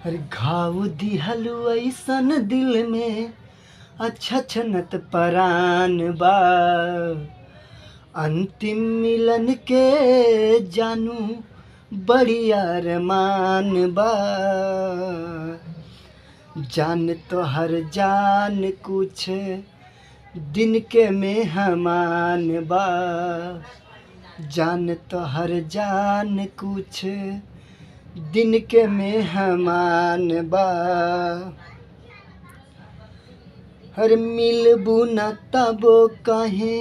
हर घाव दिहलु ऐसन दिल में अच्छा छनत परान बा। अंतिम मिलन के जानू बड़ी अरमान बा। जान तो हर जान कुछ दिन के मेहमान बा। जान तो हर जान कुछ दिन के मेहमान बा। हर मिलबू न तबो कहे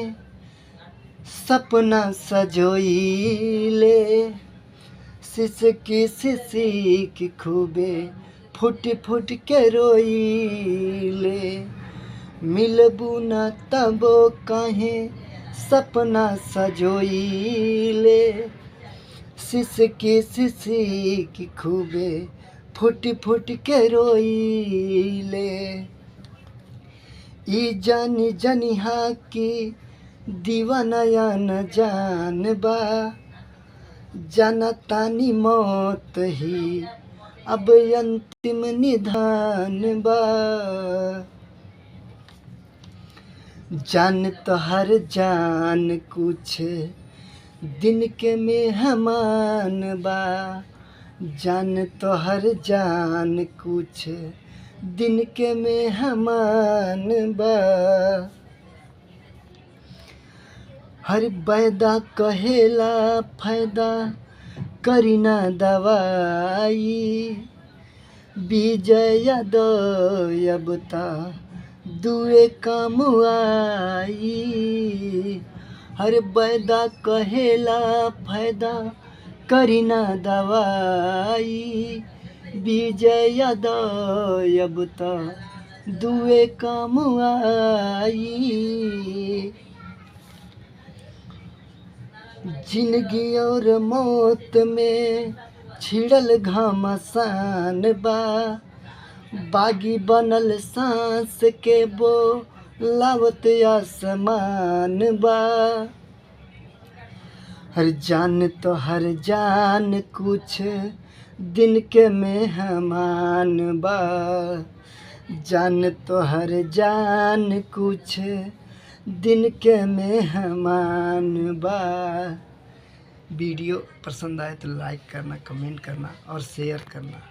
सपना सजोइले। सिसकी खूबे फुट फुट के रोइले। मिलबू न तबो कहे सपना सजोइले। सिसकी खूबे फुट फुट के रोइले। ई जानी जनिहा की दीवानया न जान बा। जाना तानी मौत ही अब अंतिम निधान बा। जान तो हर जान कुछ दिन के मेहमान बा। जान तो हर जान कुछ दिन के मेहमान बा। हर बैदा कहेला फायदा करी ना दवाई। विजय यादव अब ता दुए काम आई। हर बैदा कहेला फायदा करी ना दवाई। विजय यादव अब ता दुए काम आई। जिंदगी और मौत में छिड़ल घमासान बा। बागी बनल सांस के बो लावत आसमान बा। हर जान तो हर जान कुछ दिन के मेहमान बा। जान तो हर जान कुछ दिन के मेहमान बा। वीडियो पसंद आए तो लाइक करना, कमेंट करना और शेयर करना।